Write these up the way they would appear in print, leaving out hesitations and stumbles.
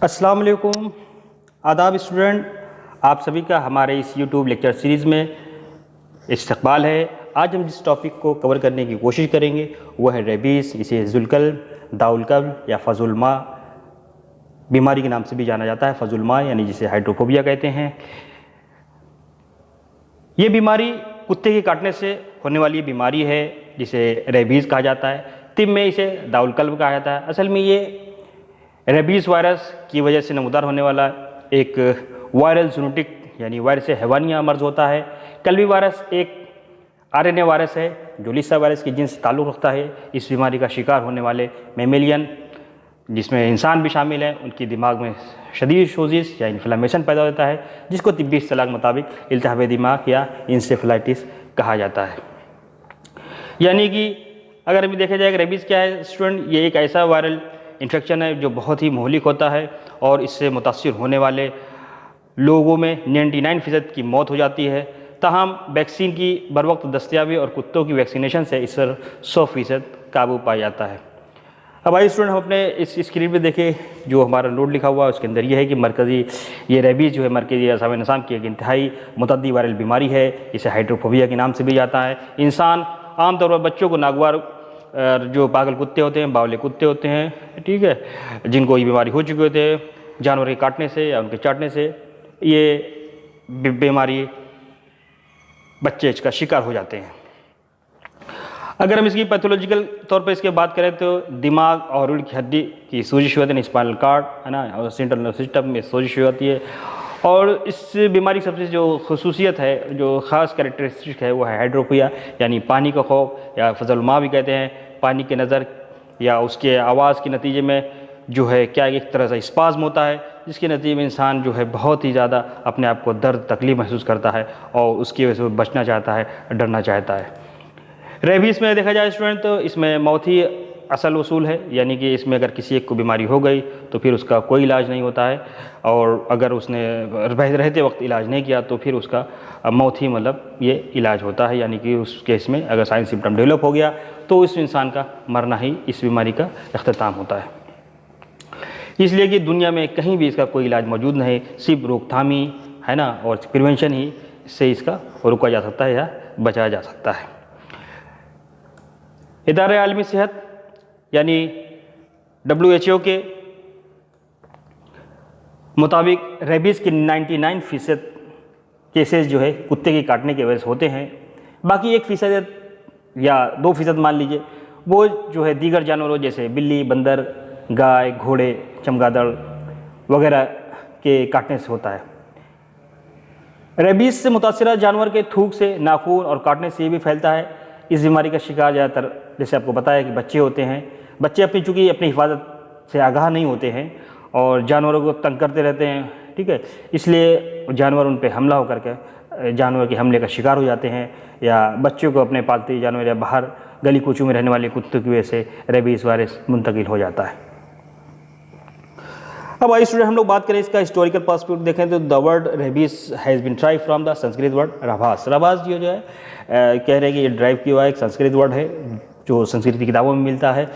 अस्सलाम वालेकुम, आदाब स्टूडेंट। आप सभी का हमारे इस यूट्यूब लेक्चर सीरीज़ में इस्तकबाल है। आज हम जिस टॉपिक को कवर करने की कोशिश करेंगे वह है रेबीज़। इसे ज़ुलकल, दाउलकल या फजुलमा बीमारी के नाम से भी जाना जाता है। फजुलमा यानी जिसे हाइड्रोफोबिया कहते हैं। ये बीमारी कुत्ते के काटने से होने वाली बीमारी है जिसे रेबीज़ कहा जाता है। तिब में इसे दाउलकल कहा जाता है। असल में ये रेबीज़ वायरस की वजह से नमूदार होने वाला एक वायरल जूनोटिक यानी वायरस हैवानिया मर्ज होता है। कल्वी वायरस एक आरएनए वायरस है जो लिसा वायरस की जिन्स से ताल्लुक़ रखता है। इस बीमारी का शिकार होने वाले मेमेलियन, जिसमें इंसान भी शामिल हैं, उनकी दिमाग में शदीद सोजिश या इन्फ्लेमेशन पैदा होता है, जिसको तिब्बी इस्तिलाह के मुताबिक इल्तिहाब दिमाग या इंसेफेलाइटिस कहा जाता है। यानी कि अगर अभी देखा जाए रेबीज़ क्या है स्टूडेंट, ये एक ऐसा वायरल इन्फेक्शन है जो बहुत ही मोहलिक होता है और इससे मुतासिर होने वाले लोगों में 99% की मौत हो जाती है। ताहम वैक्सीन की बर वक्त दस्तयाबी और कुत्तों की वैक्सीनेशन से इस पर 100% काबू पाया जाता है। अब आइए स्टूडेंट, हम अपने इस स्क्रीन पे देखें जो हमारा नोट लिखा हुआ है उसके अंदर ये है कि मरकज़ी ये रेबीज़ जो है मरकज़ी असाब निज़ाम की एक इंतहाई मुतअद्दी वायरल बीमारी है। इसे हाइड्रोफोबिया के नाम से भी जाता है। इंसान आमतौर पर बच्चों को नागवार जो पागल कुत्ते होते हैं, बावले कुत्ते होते हैं, ठीक है, जिनको ये बीमारी हो चुकी होती है जानवर के काटने से या उनके चाटने से, ये बीमारी बच्चे इसका शिकार हो जाते हैं। अगर हम इसकी पैथोलॉजिकल तौर पर इसके बात करें तो दिमाग और रीढ़ की हड्डी की सोजिश होती है, स्पाइनल कार्ड है ना, और सेंट्रल नर्वस सिस्टम में सोजिश होती है। और इस बीमारी की सबसे जो खसूसियत है, जो ख़ास कैरेक्टरिस्टिक है, वो है हाइड्रोफोबिया यानी पानी का खौफ या फजलमा भी कहते हैं। पानी के नज़र या उसके आवाज़ के नतीजे में जो है क्या एक तरह से स्पाज़्म होता है, जिसके नतीजे में इंसान जो है बहुत ही ज़्यादा अपने आप को दर्द तकलीफ महसूस करता है और उसकी वजह से बचना चाहता है, डरना चाहता है। रेबीज़ में देखा जाए स्टूडेंट तो इसमें मौत ही असल उसूल है, यानी कि इसमें अगर किसी एक को बीमारी हो गई तो फिर उसका कोई इलाज नहीं होता है, और अगर उसने रहते वक्त इलाज नहीं किया तो फिर उसका मौत ही मतलब ये इलाज होता है। यानी कि उस केस में अगर साइन सिम्टम डेवलप हो गया तो उस इंसान का मरना ही इस बीमारी का इख्तिताम होता है। इसलिए कि दुनिया में कहीं भी इसका कोई इलाज मौजूद नहीं, सिर्फ रोकथाम ही है ना, और प्रिवेंशन ही से इसका रोका जा सकता है या बचाया जा सकता है। इदारे आलमी सेहत यानी WHO के मुताबिक रेबीज़ के 99% केसेस जो है कुत्ते के काटने की वजह से होते हैं। बाकी 1% या 2% मान लीजिए वो जो है दीगर जानवरों जैसे बिल्ली, बंदर, गाय, घोड़े, चमगादड़ वगैरह के काटने से होता है। रेबीज़ से मुतासिर जानवर के थूक से, नाखून और काटने से ये भी फैलता है। इस बीमारी का शिकार ज़्यादातर जैसे आपको बताया कि बच्चे होते हैं। बच्चे चूँकि अपनी हिफाजत से आगाह नहीं होते हैं और जानवरों को तंग करते रहते हैं, ठीक है, इसलिए जानवर उन पे हमला होकर के जानवर के हमले का शिकार हो जाते हैं, या बच्चों को अपने पालतू जानवर या बाहर गली कूचों में रहने वाले कुत्तों की वजह से रेबीज़ वायरस मुंतकिल हो जाता है। अब आइए स्टूडेंट हम लोग बात करें इसका हिस्टोरिकल पर्सपेक्टिव देखें तो the word rabies has been drive from the Sanskrit word rabhas. रभास जो है कह रहे हैं कि ये ड्राइव किया हुआ एक संस्कृत वर्ड है जो संस्कृत की किताबों में मिलता है,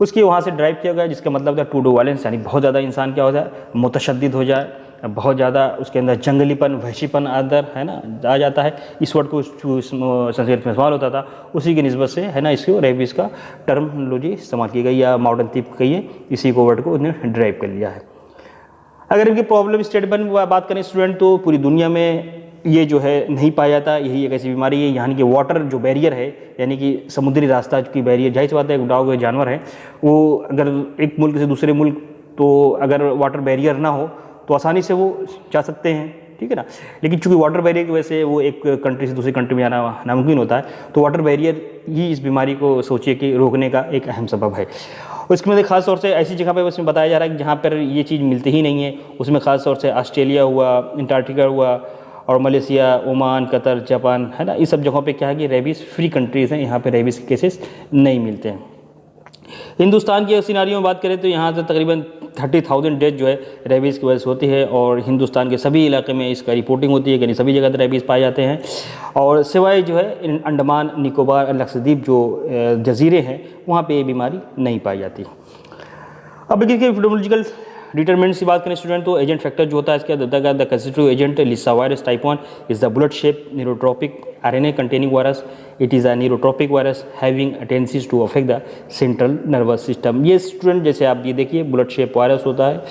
उसकी वहाँ से ड्राइव किया गया, जिसका मतलब है टू डू वायलेंस, यानी बहुत ज़्यादा इंसान क्या हो जाए, मुतशद्दिद हो जाए, बहुत ज़्यादा उसके अंदर जंगलीपन, वहशीपन अंदर है ना आ जाता है। इस वर्ड को संस्कृत में इस्तेमाल होता था, उसी की निस्बत से है ना इसको रेबीज़ का टर्मिनोलॉजी इस्तेमाल की गई, या मॉडर्न तिप कहिए, इसी को वर्ड को उन्होंने ड्राइव कर लिया है। अगर इनकी प्रॉब्लम स्टेटमेंट बात करें स्टूडेंट तो पूरी दुनिया में ये जो है नहीं पाया जाता। यही एक ऐसी बीमारी है यहाँ की वाटर जो बैरियर है, यानी कि समुद्री रास्ता की बैरियर, जाहिर सी बात है उड़ाव हुए जानवर हैं वो अगर एक मुल्क से दूसरे मुल्क, तो अगर वाटर बैरियर ना हो तो आसानी से वो जा सकते हैं, ठीक है ना, लेकिन चूंकि वाटर बैरियर की वजह से वो एक कंट्री से दूसरी कंट्री में जाना नामुमकिन होता है, तो वाटर बैरियर ही इस बीमारी को सोचिए कि रोकने का एक अहम सबब है। उसके में ख़ास तौर से ऐसी जगह पे उसमें बताया जा रहा है कि जहाँ पर ये चीज़ मिलती ही नहीं है, उसमें ख़ास तौर से ऑस्ट्रेलिया हुआ, अंटार्कटिका हुआ, और मलेशिया, ओमान, कतर, जापान है ना, इस सब जगहों पे क्या है कि रेबीज़ फ्री कंट्रीज़ हैं, यहाँ पे रेबीज़ के केसेस नहीं मिलते हैं। हिंदुस्तान की सिनारियों में बात करें तो यहाँ से तकरीबन 30,000 डेथ जो है रेबीज़ की वजह से होती है, और हिंदुस्तान के सभी इलाके में इसका रिपोर्टिंग होती है, यानी सभी जगह रेबीज़ पाए जाते हैं। और सिवाय जो है अंडमान निकोबार और लक्षद्वीप जो जजीरे हैं वहाँ पे ये बीमारी नहीं पाई जाती। अब इसके एपिडेमियोलॉजिकल डिटरमिनेंट्स की बात करें स्टूडेंट, तो एजेंट फैक्टर जो होता है इसके the constitutive agent lyssa virus type 1 is the bullet shape neurotropic RNA containing virus. It is a neurotropic virus having tendencies to affect the central nervous system. ये student जैसे आप ये देखिए बुलेट शेप वायरस होता है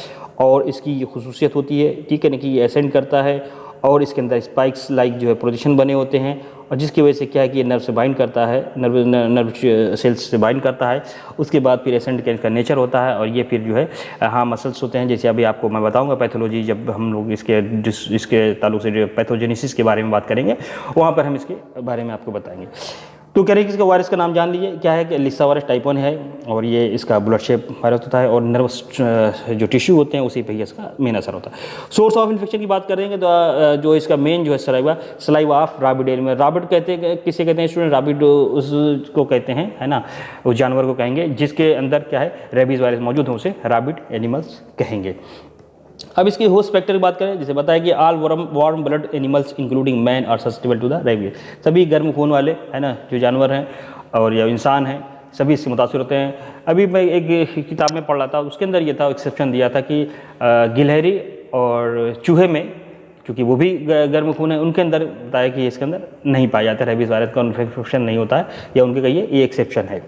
और इसकी ये खुसूसियत होती है, ठीक है ना, कि ये असेंड करता है और इसके अंदर स्पाइक्स लाइक जो है प्रोजेक्शन बने होते हैं और जिसकी वजह से क्या है कि ये नर्व से बाइंड करता है, नर्व सेल्स से बाइंड करता है। उसके बाद फिर एसेंट का नेचर होता है और ये फिर जो है हाँ मसल्स होते हैं। जैसे अभी आपको मैं बताऊंगा पैथोलॉजी, जब हम लोग इसके ताल्लुक से जो पैथोजेनेसिस के बारे में बात करेंगे वहाँ पर हम इसके बारे में आपको बताएंगे। तो कह रहे हैं कि इसका वायरस का नाम जान लीजिए, क्या है कि लिसा वायरस टाइप 1 है और ये इसका ब्लड शेप वायरस होता है और नर्वस जो टिश्यू होते हैं उसी पे ही इसका मेन असर होता है। सोर्स ऑफ इन्फेक्शन की बात करेंगे तो जो इसका मेन जो है सलाइवा ऑफ राबिड एनिमल। राबिड कहते हैं, किसे कहते हैं स्टूडेंट? राबिड उसको कहते हैं, है ना, उस जानवर को कहेंगे जिसके अंदर क्या है रेबीज वायरस मौजूद हो, उसे राबिड एनिमल्स कहेंगे। अब इसकी होस्ट फैक्टर की बात करें, जैसे बताया कि all warm blood animals including man are susceptible to the rabies. सभी गर्म खून वाले, है ना, जो जानवर हैं और या इंसान हैं, सभी इससे मुतासिर होते हैं। अभी मैं एक किताब में पढ़ रहा था, उसके अंदर ये था, एक्सेप्शन दिया था कि गिलहरी और चूहे में, चूँकि वो भी गर्म खून है, उनके अंदर बताया कि इसके अंदर नहीं पाया जाता रेबीज वायरस का इन्फेक्शन नहीं होता है, या उनके कहिए ये एक्सेप्शन है।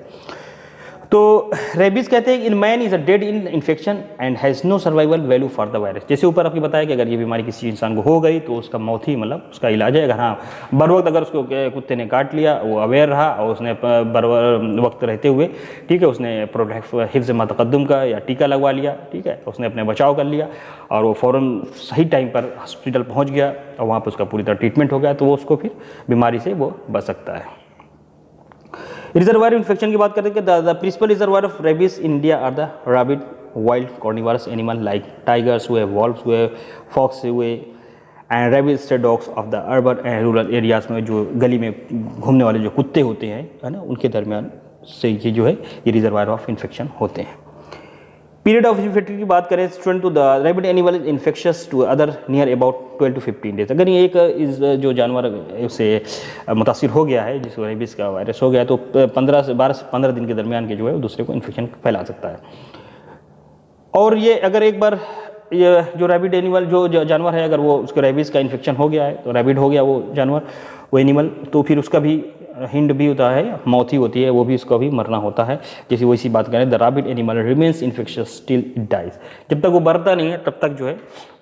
तो रेबीज कहते हैं in man is a dead in infection and has no survival value for the virus. जैसे ऊपर आपको बताया कि अगर ये बीमारी किसी इंसान को हो गई तो उसका मौत ही मतलब उसका इलाज है। अगर हाँ बर वक्त अगर उसको कुत्ते ने काट लिया, वो अवेयर रहा और उसने बर वक्त रहते हुए, ठीक है, उसने हिफ्ज़ मतक़द्दुम का या टीका लगवा लिया, ठीक है, उसने अपने बचाव कर लिया और वो फ़ौरन सही टाइम पर हॉस्पिटल पहुँच गया और वहाँ पर उसका पूरी तरह ट्रीटमेंट हो गया, तो वो उसको फिर बीमारी से वो बच सकता है। रिजर्वायर इन्फेक्शन की बात करते हैं कि the principal reservoir of rabies in India are the rabid, wild carnivorous animal like tigers हुए, वॉल्व्स हुए, फॉक्स हुए and rabies dogs of the urban and rural areas में जो गली में घूमने वाले जो कुत्ते होते हैं, है ना, उनके दरमियान से ये जो है ये रिजर्वायर ऑफ इन्फेक्शन होते हैं। पीरियड ऑफ इन्फेक्शन की बात करें स्टूडेंट, तो the rabid animal is infectious to other near about 12 to 15 days. अगर ये एक जो जानवर उससे मुतासिर हो गया है, जिसको रेबीज का वायरस हो गया, तो 12 से 15 दिन के दरमियान के जो है दूसरे को इन्फेक्शन फैला सकता है। और ये अगर एक बार ये जो रैबिड एनिमल जो जानवर है, अगर वो उसको रेबीज का इन्फेक्शन हो गया है, तो रैबिड हो गया वो जानवर, वो एनिमल, तो फिर उसका भी हिंड भी होता है, मौत ही होती है, वो भी उसका भी मरना होता है। जैसे वैसी बात करें, the rabid animal remains infectious till it dies. जब तक वो मरता नहीं है तब तक जो है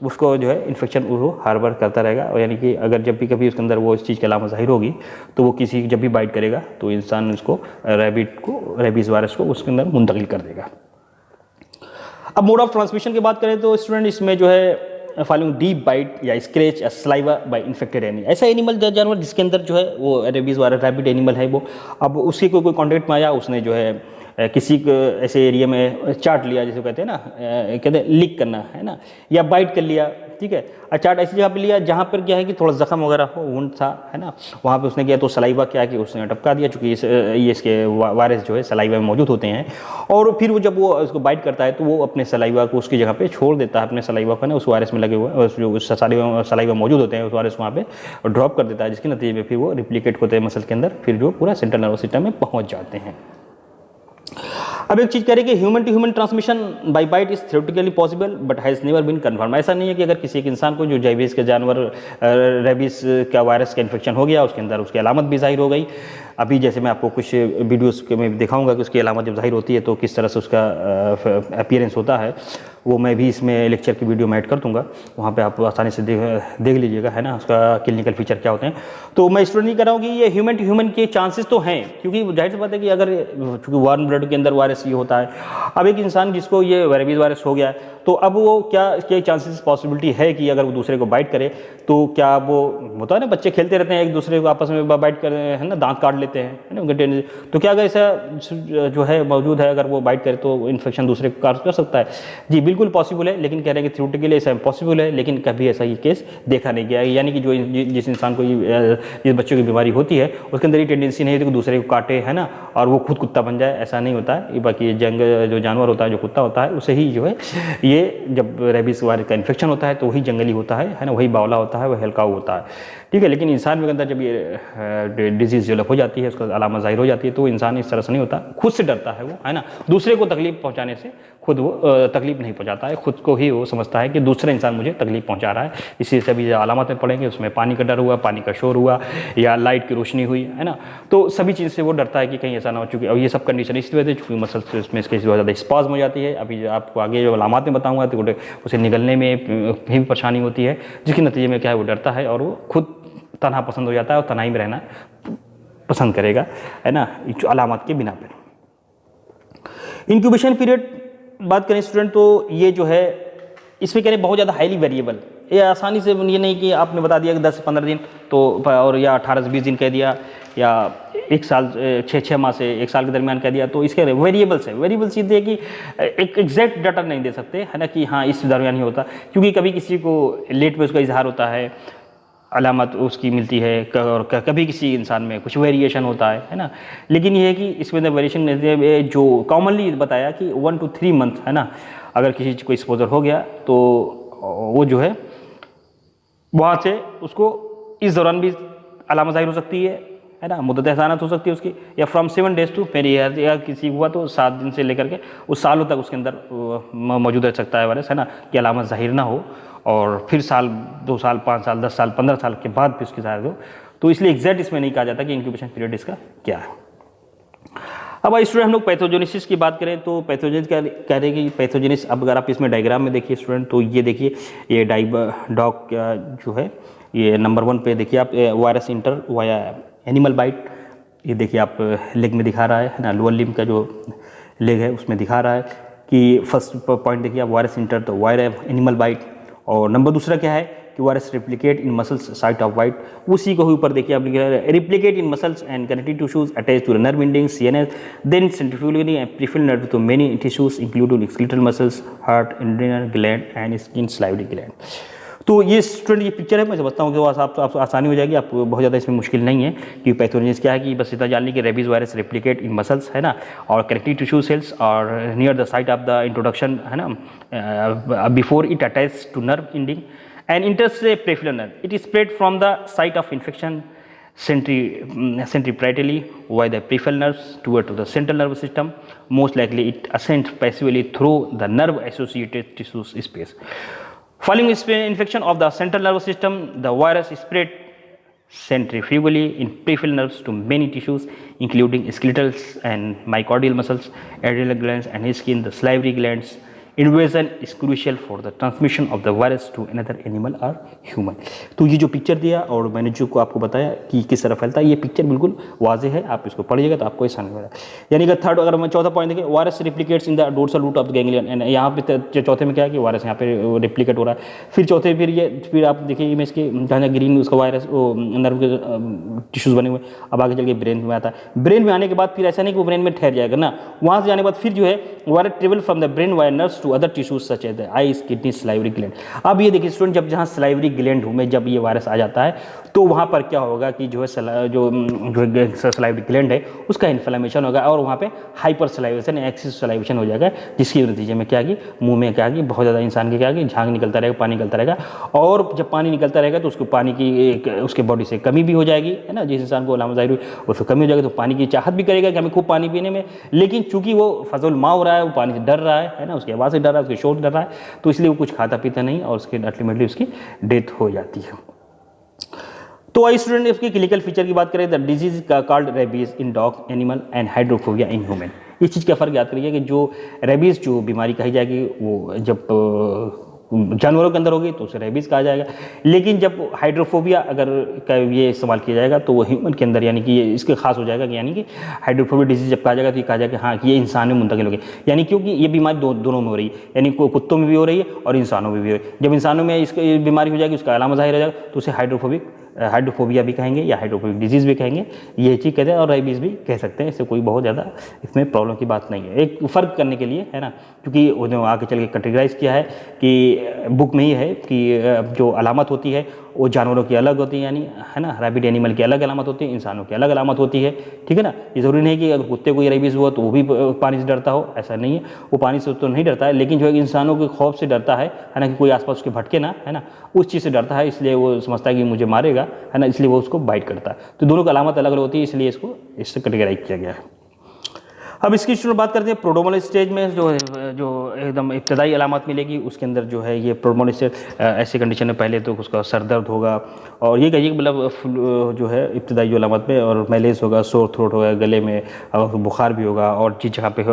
उसको जो है इन्फेक्शन वो हार्बर करता रहेगा, और यानी कि अगर जब भी कभी उसके अंदर वो इस चीज़ की अलामत ज़ाहिर होगी तो वो किसी जब भी बाइट करेगा तो इंसान उसको रेबीज़ वायरस को उसके अंदर मुंतकिल कर देगा। अब मोड ऑफ ट्रांसमिशन की बात करें तो स्टूडेंट इसमें जो है फॉलोइंग डीप बाइट या स्क्रैच या सलाइवा बाय इन्फेक्टेड एनिमल, ऐसा एनिमल जानवर जिसके अंदर जो है वो रेबीज़ वायरस रैबिड एनिमल है, वो अब उसके कोई कॉन्टैक्ट में आया, उसने जो है किसी ऐसे एरिया में चाट लिया, जिसे कहते हैं ना, कहते हैं लिक करना, है ना, या बाइट कर लिया, ठीक है, चाट ऐसी जगह पे लिया जहाँ पर क्या है कि थोड़ा जख्म वगैरह हो, वुंड था, है ना, वहाँ पे उसने किया तो सलाइवा क्या है कि उसने टपका दिया, चूँकि ये इसके वायरस जो है सलाइवा में मौजूद होते हैं, और फिर वो जब वो उसको बाइट करता है तो वो अपने सलाइवा को उसकी जगह पे छोड़ देता है, अपने सलाइवा को ना उस वायरस में लगे हुए जो उस सलाइवा मौजूद होते हैं उस वायरस वहाँ पे ड्रॉप कर देता है, जिसके नतीजे में फिर वो रिप्लिकेट होते हैं मसल के अंदर, फिर जो पूरा सेंट्रल नर्वस सिस्टम में पहुँच जाते हैं। अब एक चीज़ कह रही है कि human to human transmission by bite is theoretically possible but has never been confirm. ऐसा नहीं है कि अगर किसी एक इंसान को जो रेबीज़ के जानवर रेबीज़ का वायरस का इन्फेक्शन हो गया, उसके अंदर उसकी अलामत भी जाहिर हो गई। अभी जैसे मैं आपको कुछ वीडियोस में दिखाऊंगा कि उसकी अलामत जब जाहिर होती है तो किस तरह से उसका अपीयरेंस होता है, वो मैं भी इसमें लेक्चर की वीडियो में ऐड कर दूंगा, वहाँ पे आप आसानी से देख लीजिएगा, है ना, उसका क्लिनिकल फीचर क्या होते हैं। तो मैं स्टूडेंट नहीं कर रहा हूँ कि ये ह्यूमन टू ह्यूमन के चांसेस तो हैं, क्योंकि जाहिर सी बात है कि अगर चूँकि वार्म ब्लड के अंदर वायरस ये होता है, अब एक इंसान जिसको ये रेबीज़ वायरस हो गया है तो अब वो क्या इसके चांसेस पॉसिबिलिटी है कि अगर वो दूसरे को बाइट करे तो क्या वो होता है ना, बच्चे खेलते रहते हैं एक दूसरे को आपस में बाइट कर, है ना, दांत काट लेते हैं, है ना, उनके, तो क्या अगर ऐसा जो है मौजूद है, अगर वो बाइट करे तो इन्फेक्शन दूसरे को कर सकता है? जी बिल्कुल पॉसिबल है, लेकिन कह रहे हैं कि थ्योरेटिकली ऐसा इम्पॉसिबल है, लेकिन कभी ऐसा ये केस देखा नहीं गया है। यानी कि जो जिस इंसान को जिस बच्चों की बीमारी होती है उसके अंदर ये टेंडेंसी नहीं होती कि दूसरे को काटे, है ना, और वो खुद कुत्ता बन जाए, ऐसा नहीं होता है। बाकी जो जानवर होता है, जो कुत्ता होता है, उसे ही जो है ये जब रेबीज़ वायरस का इन्फेक्शन होता है तो वही जंगली होता है ना, वही बावला होता है, वही हल्का होता है। ठीक है। लेकिन इंसान के अंदर जब ये डिजीज़ डेवलप हो जाती है, उसका अलामत ज़ाहिर हो जाती है, तो इंसान इस तरह से नहीं होता, खुद से डरता है वो, है ना। दूसरे को तकलीफ पहुंचाने से खुद वो तकलीफ नहीं पहुंचाता है, खुद को ही वो समझता है कि दूसरा इंसान मुझे तकलीफ पहुंचा रहा है। इसी से अभी अलामत में पड़ेंगे, उसमें पानी का डर हुआ, पानी का शोर हुआ, या लाइट की रोशनी हुई, है ना। तो सभी चीज़ से वो डरता है कि कहीं ऐसा ना हो, चूँकि और ये सब कंडीशन इस वजह से, चूँकि मसल्स इसमें इसके बहुत ज़्यादा स्पाज़्म हो जाती है। अभी आपको आगे जो अलामत में बताऊँगा तो उसे निगलने में भी परेशानी होती है, जिसके नतीजे में क्या है, वो डरता है और वो खुद तन्हा पसंद हो जाता है और तन्हाई में रहना पसंद करेगा, है ना, अलामत के बिना पर। इंक्यूबेशन पीरियड बात करें स्टूडेंट, तो ये जो है इसमें कह रहे बहुत ज़्यादा हाईली वेरिएबल, ये आसानी से ये नहीं कि आपने बता दिया कि 10 से 15 दिन तो, और या 18 से 20 दिन कह दिया, या 1 साल 6 माह से 1 साल के दरमियान कह दिया, तो इसके वेरिएबल्स है। वेरिएबल्स ये है कि एक एग्जैक्ट डाटा नहीं दे सकते, है ना, कि हाँ इस दरमियान ही होता, क्योंकि कभी किसी को लेट पे उसका इजहार होता है, अलामत उसकी मिलती है, और कभी किसी इंसान में कुछ वेरिएशन होता है ना। लेकिन ये है कि इसमें वेरिएशन जो कॉमनली बताया कि 1 to 3 मंथ, है ना, अगर किसी चीज़ को एक्सपोजर हो गया तो वो जो है वहाँ से उसको इस दौरान भी अलामत ज़ाहिर हो सकती है ना, मुद्दत हसानत हो सकती है उसकी, या फ्रॉम 7 days to मेरी या किसी हुआ तो 7 दिन से लेकर के उस सालों तक उसके अंदर मौजूद रह सकता है वायरस, है ना, कि अलामत ज़ाहिर ना हो, और फिर साल 2 साल 5 साल 10 साल 15 साल के बाद फिर उसकी ज़ाहिर हो। तो इसलिए एग्जैक्ट इसमें नहीं कहा जाता कि इंक्यूबेशन पीरियड इसका क्या है। अब स्टूडेंट हम लोग पैथोजेनेसिस की बात करें तो पैथोजेनिस क्या कह रहे हैं कि पैथोजेनिस, अब अगर आप इसमें डायग्राम में देखिए स्टूडेंट, तो ये देखिए ये डॉग जो है ये नंबर 1 पे देखिए आप, virus enter via animal bite, ये देखिए आप लेग में दिखा रहा है ना, लोअर लिम्ब का जो लेग है उसमें दिखा रहा है कि फर्स्ट पॉइंट देखिए आप, वायरस इंटर तो वायर एनिमल बाइट, और नंबर दूसरा क्या है कि virus replicate in muscles site of bite, उसी को ऊपर देखिए आप लिख रहे हैं, replicate in muscles and connective tissues attach to nerve ending CNS, then centrifugally and peripheral nerve to many tissues including skeletal muscles, heart, adrenal gland and skin salivary gland. तो ये स्टूडेंट ये पिक्चर है, मैं समझता हूँ कि आप आसानी हो जाएगी, आपको बहुत ज़्यादा इसमें मुश्किल नहीं है कि पैथोजेनिस क्या है, कि बस इतना जान ली कि rabies virus replicate in muscles, है ना, और कनेक्टिव टिश्यू सेल्स और near the site of the introduction, है ना, before it attach to nerve ending and enters the peripheral nerve. It is spread from the site of infection centripetatally via the peripheral nerves toward to the central nervous system. Most likely it ascends passively through the nerve associated tissues space. Following infection of the central nervous system, the virus is spread centrifugally in peripheral nerves to many tissues including skeletal and myocardial muscles, adrenal glands and skin, the salivary glands. Invasion is crucial for the transmission of the virus to another animal or human. तो ये जो picture दिया और मैंने जो को आपको बताया कि किस तरह फैलता है, ये पिक्चर बिल्कुल वाजे है, आप इसको पढ़िएगा तो आपको ऐसा नहीं होगा। यानी कि थर्ड, अगर मैं चौथा पॉइंट देखें, virus replicates in the dorsal root of the ganglion, and यहाँ पे चौथे में क्या है कि वायरस यहाँ पे रिप्लिकेट हो रहा है। फिर चौथे फिर आप देखिए इमेज के जहाँ ग्रीन उसका वायरस नर्व के टिश्यूज बने हुए, अब आगे चल के ब्रेन में आता है। ब्रेन में आने के बाद फिर ऐसा नहीं कि वो ब्रेन में ठहर जाएगा ना, वहाँ से जाने के बाद फिर जो है virus travel from the brain via nerves to other tissues such as the eyes, kidney, salivary gland. अब ये देखिए स्टूडेंट, जब जहाँ सलाइवरी ग्लैंड में जब ये वायरस आ जाता है तो वहाँ पर क्या होगा कि जो है जो सलाइवरी ग्लैंड है उसका इन्फ्लेमेशन होगा और वहाँ पे हाइपर सलाइवेशन, एक्सेस सलाइवेशन हो जाएगा, जिसके नतीजे में क्या कि मुंह में क्या कि बहुत ज़्यादा इंसान के क्या कि झाग निकलता रहेगा, पानी निकलता रहेगा, और जब पानी निकलता रहेगा तो उसको पानी की उसके बॉडी से कमी भी हो जाएगी, है ना। जिस इंसान को अलामत ज़ाहिर हुई उसको कमी हो जाएगी तो पानी की चाहत भी करेगा कि हमें खूब पानी पीने में, लेकिन चूंकि वो फजल मा हो रहा है, वो पानी से डर रहा है ना, उसकी आवाज़ से डर रहा है, उसके शोर से डर रहा है, तो इसलिए वो कुछ खाता पीता नहीं और उसके अल्टीमेटली उसकी डेथ हो जाती है। तो आई स्टूडेंट, इसकी क्लिनिकल फीचर की बात करें, the disease called rabies in dog animal and hydrophobia in human. इस चीज़ का फर्क याद करिए कि जो रेबीज जो बीमारी कही जाएगी वो जब जानवरों के अंदर होगी तो उसे रेबीज कहा जाएगा, लेकिन जब हाइड्रोफोबिया अगर का ये इस्तेमाल किया जाएगा तो वो ह्यूमन के अंदर, यानी कि ये इसके खास हो जाएगा कि यानी कि हाइड्रोफोबिया डिजीज जब कहा जाएगा तो ये कहा जाएगा हाँ कि ये इंसान में मुंतकिल हो गई, यानी क्योंकि ये बीमारी दोनों में हो रही है, यानी कुत्तों में भी हो रही है और इंसानों में भी हो रही है। जब इंसानों में इसकी बीमारी हो जाएगी, उसका अलामत ज़ाहिर हो जाएगा तो उसे हाइड्रोफोबिया भी कहेंगे या हाइड्रोफोबिक डिजीज़ भी कहेंगे, ये चीज़ कहते हैं, और रेबीज़ भी कह सकते हैं। इससे कोई बहुत ज़्यादा इसमें प्रॉब्लम की बात नहीं है, एक फ़र्क करने के लिए, है ना, क्योंकि उन्होंने आगे चल के कैटेगराइज किया है कि बुक में ही है कि जो अलामत होती है वो जानवरों की अलग होती है, यानी है ना, रैबिड एनिमल की अलग अलामत होती है, इंसानों की अलग अलामत होती है, ठीक है ना। ये ज़रूरी नहीं कि अगर कुत्ते को रेबीज़ हुआ तो वो भी पानी से डरता हो, ऐसा नहीं है। वो पानी से तो नहीं डरता है, लेकिन जो है इंसानों के खौफ से डरता है ना, कि कोई आसपास उसके भटके ना, है ना, उस चीज़ से डरता है, इसलिए वो समझता है कि मुझे मारेगा, है ना, इसलिए वो उसको बाइट करता है। तो दोनों की अलामत अलग अलग होती है, इसलिए इसको इससे कैटेगराइज किया गया है। अब इसकी शुरू बात करते हैं प्रोड्रोमल स्टेज में, जो एकदम इब्तदाई अलामत मिलेगी, उसके अंदर जो है ये प्रोड्रोमल स्टेज ऐसी कंडीशन में पहले तो उसका सर दर्द होगा, और ये कहिए मतलब जो है इब्तदाई जो अलामत में, और मैलेज होगा, सोर थ्रोट होगा गले में, और बुखार भी होगा, और जिस जगह पे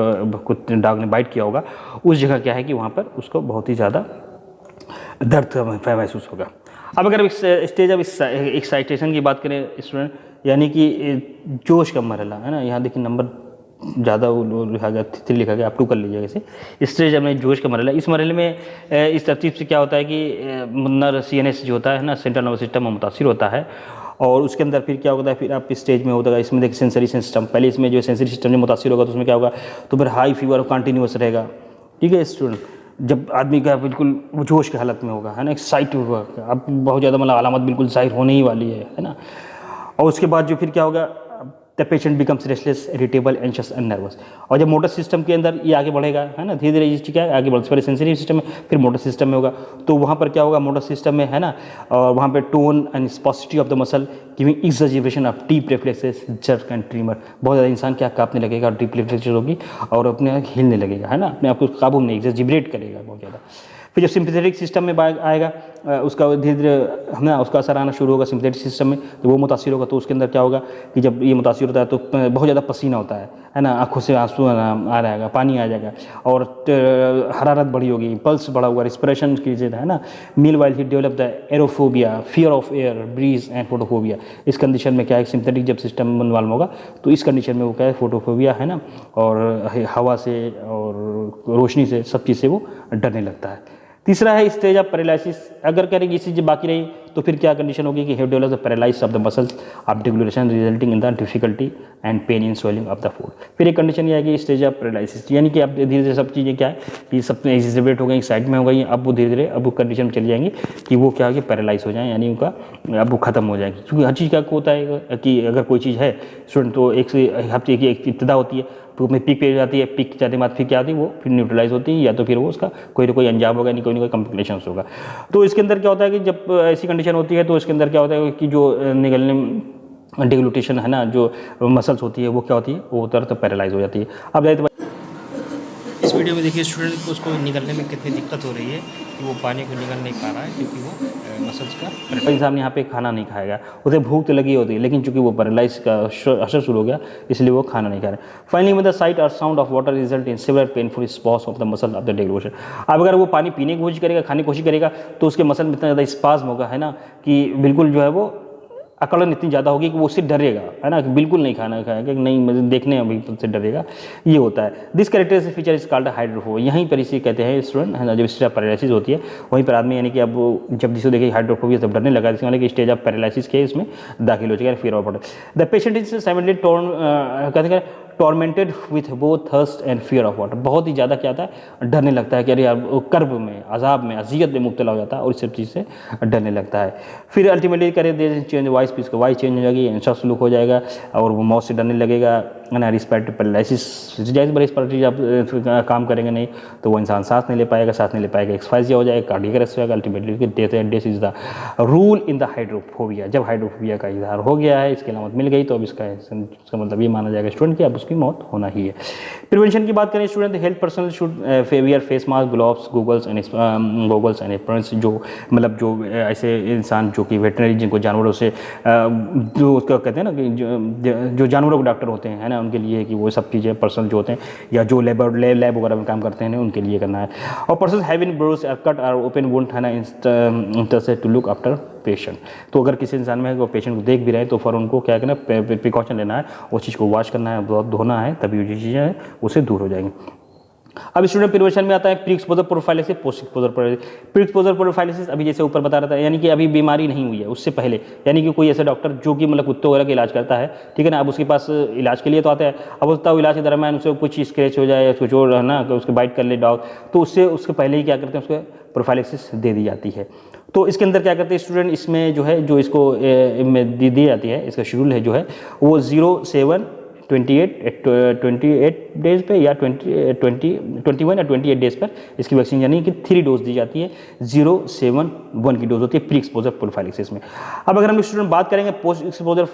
कुछ डॉग ने बाइट किया होगा उस जगह क्या है कि वहाँ पर उसको बहुत ही ज़्यादा दर्द महसूस होगा। अब अगर इस स्टेज ऑफ एक्साइटेशन की बात करें स्टूडेंट, यानी कि जोश का मरहला, है ना, यहाँ देखिए नंबर ज़्यादा लिखा गया, 3 लिखा गया, आप 2 कर लीजिएगा इसे। स्टेज में जोश का मरहला, इस मरहले में इस तरतीब से क्या होता है कि CNS जो होता है ना, सेंट्रल नर्वस सिस्टम में मुतासिर होता है, और उसके अंदर फिर क्या होता है, फिर आप इस स्टेज में होता है, इसमें देखिए सेंसरी सिस्टम, पहले इसमें जो सेंसरी सिस्टम जो मुतासिर होगा तो उसमें क्या होगा, तो फिर हाई फीवर कंटिन्यूस रहेगा, ठीक है स्टूडेंट। जब आदमी का बिल्कुल जोश की हालत में होगा, है ना, एक्साइट होगा, अब बहुत ज़्यादा मतलब अलामत बिल्कुल जाहिर होने ही वाली है ना। और उसके बाद जो फिर क्या होगा, the patient becomes restless, irritable, anxious and nervous. और जब मोटर सिस्टम के अंदर ये आगे बढ़ेगा, है ना, धीरे धीरे ये क्या है आगे बढ़ेगा, पहले सेंसिटिव सिस्टम में फिर मोटर सिस्टम में होगा, तो वहाँ पर क्या होगा मोटर सिस्टम में, है ना, और वहाँ पे tone and spasticity of the muscle giving exaggeration of deep reflexes, jerk and tremor. बहुत ज़्यादा इंसान क्या कांपने लगेगा, डीप रिफ्लेक्सेस होगी, और अपने हिलने लगेगा, है ना, अपने आप को काबू में नहीं, एक्सजिब्रेट करेगा बहुत ज़्यादा। फिर जब सिंपैथेटिक सिस्टम में आएगा, उसका धीरे धीरे है ना उसका असर आना शुरू होगा सिंपैथेटिक सिस्टम में, तो वो मुतासिर होगा, तो उसके अंदर क्या होगा कि जब ये मुतासिर होता है तो बहुत ज़्यादा पसीना होता है ना, आंखों से आंसू आ जाएगा, पानी आ जाएगा, और हरारत बढ़ी होगी, पल्स बढ़ा हुआ, रिस्पिरेशन की है ना। Meanwhile he develop the aerophobia, fear of air, breeze and photophobia. इस कंडीशन में क्या है, सिंपैथेटिक जब सिस्टम मालूम होगा तो इस कंडीशन में वो क्या है, फोटोफोबिया, है ना, और हवा से और रोशनी से, सब चीज़ से वो डरने लगता है। तीसरा है स्टेज ऑफ पैरालिसिस। अगर करेंगे इसी चीज़ बाकी रही तो फिर क्या कंडीशन होगी कि he develops the paralysis of the muscles of articulation resulting in the difficulty and pain in swallowing of the food। फिर एक कंडीशन ये है कि स्टेज ऑफ पैरालिसिस, यानी कि अब धीरे धीरे सब चीज़ें क्या है कि सब एक्सिजरेट हो गई, साइड में हो गई, अब वो धीरे धीरे अब वो कंडीशन में चली जाएंगी कि वो क्या है कि पैरालाइज हो जाए, यानी उनका अब वो खत्म हो जाएगी। क्योंकि हर चीज़ क्या होता है कि अगर कोई चीज़ है स्टूडेंट तो एक से हर चीज़ की एक इब्तिदा होती है, तो में पीक पे जाती है, पीक जाने के बाद फिर क्या आती है वो फिर न्यूट्रलाइज होती है, या तो फिर वो उसका कोई ना कोई अंजाम होगा, नहीं कोई ना कोई कॉम्प्लिकेशन होगा। तो इसके अंदर क्या होता है कि जब ऐसी कंडीशन होती है तो इसके अंदर क्या होता है कि जो निगलने डिग्लूटेशन है ना, जो मसल्स होती है वो क्या होती है, वो तरह पैरालाइज हो जाती है। अब इस वीडियो में देखिए स्टूडेंट को उसको निकलने में कितनी दिक्कत हो रही है कि वो पानी को निकल नहीं पा रहा है, क्योंकि वो मसल्स का इंसान यहाँ पे खाना नहीं खाएगा, उसे भूख तो लगी होती है, लेकिन चूंकि वो पैरालाइज का असर शुरू हो गया इसलिए वो खाना नहीं खा रहे। फाइनली विद द साइट और sound of water result in severe painful spasm of the muscle of the deglutition. अब अगर वो पानी पीने की कोशिश करेगा, खाने की कोशिश करेगा, तो उसके मसल में इतना ज़्यादा स्पाज्म होगा, है ना, कि बिल्कुल जो है वो अकड़न इतनी ज़्यादा होगी कि वो उससे डरेगा, है ना, कि बिल्कुल नहीं खाना खाएगा, कि नहीं मुझे देखने अभी से डरेगा, ये होता है। This characteristic feature is called hydrophobia. यहीं पर इसे कहते हैं स्टूडेंट, है ना, जब स्टेज ऑफ पैरालिसिस होती है वहीं पर आदमी यानी कि अब जब जिसको देखिए हाइड्रोफोबिया तब डरने लगा, इसके मतलब कि स्टेज ऑफ पैरालिसिस के इसमें दाखिल हो चुका है, fear of water. The patient is simultaneously कहते हैं tormented with both thirst and fear of water. बहुत ही ज़्यादा क्या होता है, डरने लगता है कि अरे यार कर्ब में, अजाब में, अजियत में मुब्तला हो जाता है और इस सब चीज़ से डरने लगता है। फिर अल्टीमेटली करे दे चेंज वॉइस, पीस का वॉइस चेंज हो जाएगी, एंशियस लुक हो जाएगा, और वो मौत से डरने लगेगा, है ना। रिस्पिरेटरी पैरालिसिस, जैसे रिस्पिरेटरी जब काम करेंगे नहीं तो वो इंसान सांस नहीं ले पाएगा, सांस नहीं ले पाएगा, एक्सफाइजिया हो जाएगा, कार्डियक अरेस्ट हो जाएगा, ultimately death and death is the rule in the hydrophobia. जब हाइड्रोफोबिया का इजहार हो गया है, इसकी अलामत मिल गई, तो अब इसका मतलब ये माना जाएगा स्टूडेंट कि अब उसकी मौत होना ही है। प्रिवेंशन की बात करें student, health personal should wear face mask, gloves, goggles and aprons. जो मतलब जो ऐसे इंसान जो कि वेटनरी जिनको जानवरों से जो उसका कहते हैं ना कि जो जानवरों के डॉक्टर होते हैं, है ना, उनके लिए कि वो सब चीज़ें पर्सनल जो होते हैं, या जो लैब वगैरह में काम करते हैं उनके लिए करना है। और पर्सन हैविंग ब्रूस और कट और ओपन वुंड, है ना, interested to look after patient. तो अगर किसी इंसान में वो पेशेंट को देख भी रहे हैं तो फॉर उनको क्या करना, प्रिकॉशन लेना है, उस चीज़ को वॉश करना है, बहुत धोना है, तभी जो चीज़ें हैं उससे दूर हो जाएंगी। अब स्टूडेंट प्रिवेंशन में आता है pre exposure prophylaxis, post exposure prophylaxis. Pre exposure prophylaxis अभी जैसे ऊपर बता रहा था, यानी कि अभी बीमारी नहीं हुई है उससे पहले, यानी कि कोई ऐसा डॉक्टर जो कि मतलब कुत्तों वगैरह का इलाज करता है, ठीक है ना, अब उसके पास इलाज के लिए तो आता है, अब उसका इलाज के दरम्यान उसे कुछ स्क्रैच हो जाए, उसको जोड़ है ना, उसके बाइट कर ले डॉग, तो उससे उसके पहले ही क्या करते हैं, उसको प्रोफाइलिसिस दे दी जाती है। तो इसके अंदर क्या करते हैं स्टूडेंट, इसमें जो है जो इसको में दी जाती है, इसका शेड्यूल है जो है वो 28 डेज पे या 21 या 28 डेज पर इसकी वैक्सीन यानी कि 3 डोज दी जाती है। 071 की डोज होती है प्री एक्सपोजर प्रोफाइलेक्सिस में। अब अगर हम स्टूडेंट बात करेंगे पोस्ट एक्सपोजर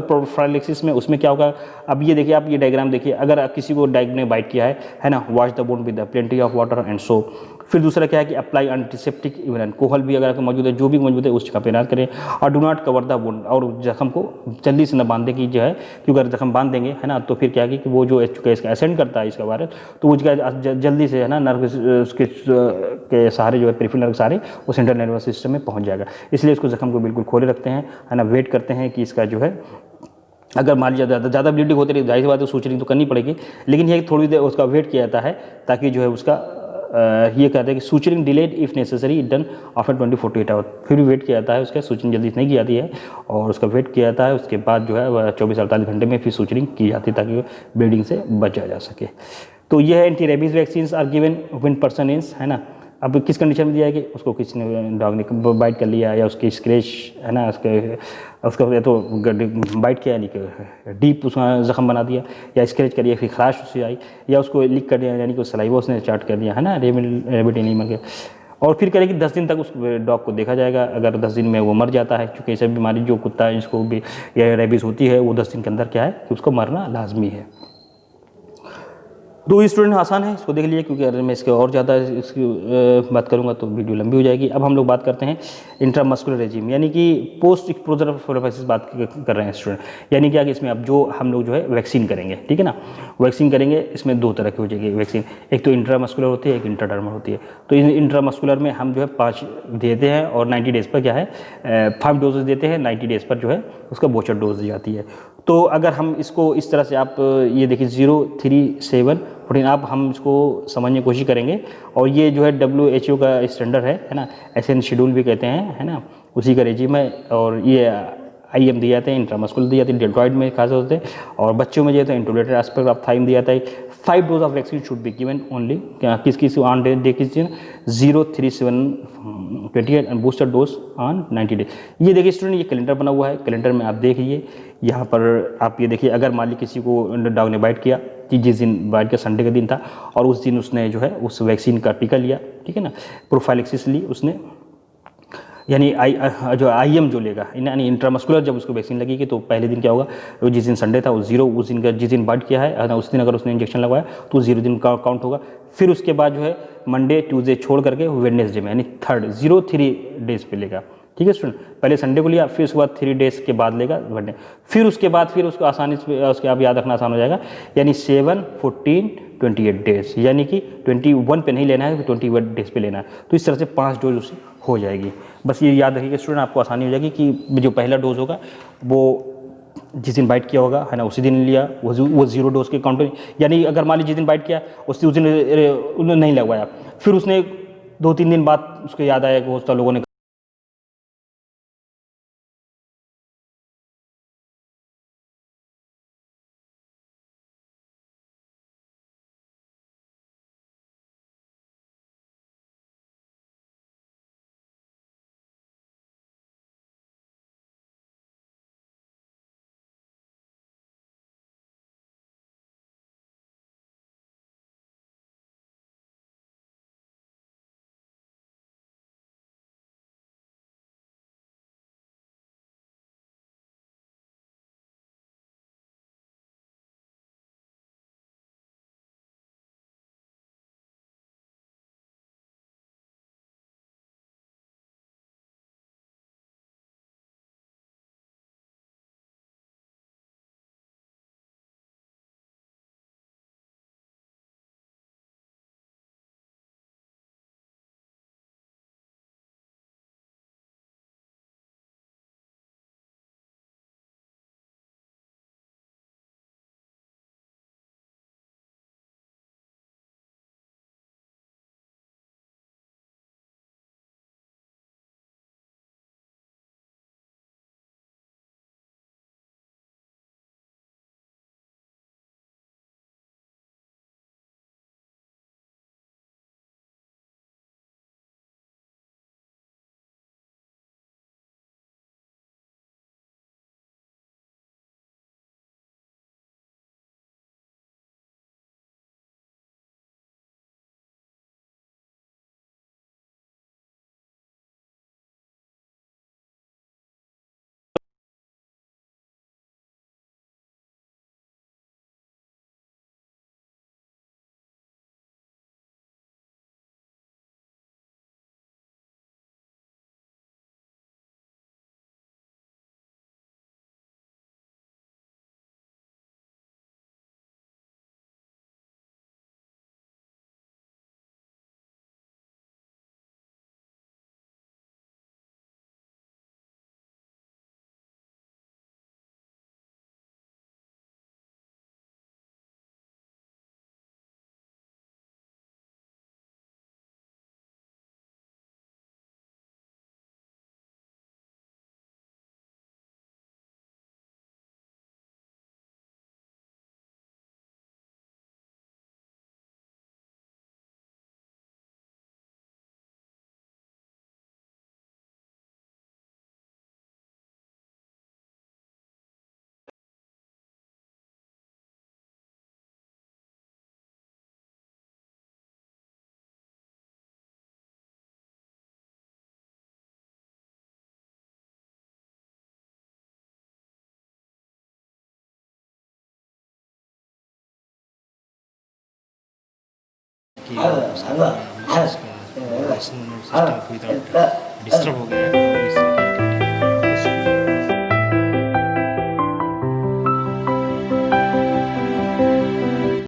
प्रोफाइलेक्सिस में, उसमें क्या होगा, अब ये देखिए, आप ये डायग्राम देखिए, अगर आप किसी को डायग ने बाइट किया है ना, wash the wound with plenty of water and soap. फिर दूसरा क्या है कि अप्लाई एंटीसेप्टिक इवन अल्कोहल भी अगर मौजूद है, जो भी मौजूद है उस जगह पे इलाज करें। और do not cover the wound, और जख्म को जल्दी से न बांधने की जो है, क्योंकि अगर जख्म बांध देंगे है ना, तो फिर क्या है कि वो जो चूँकि इसका असेंड करता है इसका वायरस, तो वो जल्दी से है ना नर्व उसके के सहारे जो है पेरिफेरल नर्व के सहारे वो सेंट्रल नर्वस सिस्टम में पहुंच जाएगा। इसलिए इसको जख्म को बिल्कुल खोले रखते हैं, है ना, वेट करते हैं कि इसका जो है, अगर मान लीजिए ज़्यादा ब्लीडिंग होती रही, जाहिर सी बात है सूचरिंग तो करनी पड़ेगी, लेकिन ये थोड़ी देर उसका वेट किया जाता है ताकि जो है उसका ये कहते हैं कि suturing delayed if necessary done after 20-48 hour. फिर भी वेट किया जाता है, उसका सूचरिंग जल्दी नहीं की जाती है और उसका वेट किया जाता है। उसके बाद जो है वह 24-48 घंटे में फिर सूचरिंग की जाती है ताकि ब्लीडिंग से बचा जा सके। तो ये है anti rabies vaccine are given when person is, है ना, अब किस कंडीशन में दिया है कि उसको किसी ने डॉग ने बाइट कर लिया या उसकी स्क्रैच है ना, उसका या तो बाइट किया यानी कि डीप उसका जख्म बना दिया, या स्क्रैच कर दिया फिर खराश उससे आई, या उसको लीक कर दिया यानी कि सलाइवा उसने चाट कर दिया, है ना, रेबिड एनिमल के। और फिर करें कि 10 दिन तक उस डॉग को देखा जाएगा। अगर 10 दिन में वो मर जाता है, क्योंकि ऐसी बीमारी जो कुत्ता है जिसको भी या रेबीज़ होती है, वो 10 दिन के अंदर क्या है कि उसको मरना लाजमी है। तो स्टूडेंट आसान है, इसको देख लीजिए, क्योंकि अगर मैं इसके और ज़्यादा इसकी बात करूंगा तो वीडियो लंबी हो जाएगी। अब हम लोग बात करते हैं इंट्रामस्कुलर रेजिम, यानी कि पोस्ट एक्सपोजर प्रोफाइलेक्सिस बात कर रहे हैं स्टूडेंट। यानी क्या कि इसमें अब जो हम लोग जो है वैक्सीन करेंगे, ठीक है ना, वैक्सीन करेंगे, इसमें 2 तरह की हो जाएगी वैक्सीन, एक तो इंट्रामस्कुलर होती है, एक इंट्राडर्मल होती है। तो इंट्रामस्कुलर में हम जो है 5 देते हैं और 90 डेज़ पर क्या है 5 डोजेज देते हैं, 90 डेज़ पर जो है उसका बूस्टर डोज दी जाती है। तो अगर हम इसको इस तरह से आप ये देखिए 03714 आप हम इसको समझने की कोशिश करेंगे, और ये जो है WHO का स्टैंडर्ड है ना, एसएन शेड्यूल भी कहते हैं, है ना, उसी का रेजिम है। और ये IM दिए जाते हैं, इंट्रामस्कुलर दिए जाते हैं डेल्टॉइड में खास होते हैं, और बच्चों में जो है तो इंट्रोलेटेड एस्पेक्ट ऑफ थाइम दिया जाता है। 5 dose of vaccine should be given only, किस किस ऑन डे किस दिन 03728 and booster dose on 90 day. ये देखिए स्टूडेंट, ये कैलेंडर बना हुआ है, कैलेंडर में आप देखिए यहाँ पर आप ये देखिए, अगर मान ली किसी को डॉग ने बाइट किया कि जिस दिन बाइट का संडे का दिन था, और उस दिन उसने जो है उस वैक्सीन का टीका लिया, ठीक है ना, प्रोफाइलेक्सिस ली उसने, यानी IM जो लेगा, यानी इंट्रामस्कुलर जब उसको वैक्सीन लगेगी, तो पहले दिन क्या होगा, वो जिस दिन संडे था वो 0, उस दिन का जिस दिन बाइट किया है उस दिन अगर उसने इंजेक्शन लगवाया तो 0 दिन का काउंट होगा। फिर उसके बाद जो है मंडे ट्यूसडे छोड़ करके वेडनेसडे में यानी 3 डेज पे लेगा, ठीक है स्टूडेंट, पहले संडे को लिया, फिर उसके बाद 3 डेज के बाद लेगा वनडे, फिर उसके बाद फिर उसको आसानी से उसके आप याद रखना आसान हो जाएगा, यानी 7, 14, 28 डेज, यानी कि 21 पे नहीं लेना है, 21 डेज पे लेना है। तो इस तरह से 5 डोज उसे हो जाएगी। बस ये याद रखिएगा स्टूडेंट, आपको आसानी हो जाएगी कि जो पहला डोज होगा वो जिस दिन बाइट किया होगा, है ना, उसी दिन लिया, वो 0 डोज के काउंट, यानी अगर मान लीजिए जिस दिन बाइट किया उस दिन उन्होंने नहीं लगवाया, फिर उसने 2-3 दिन बाद उसको याद आया कि वो लोगों ने कि उसका सिस्टम पूरी तरह डिस्टर्ब हो गया है।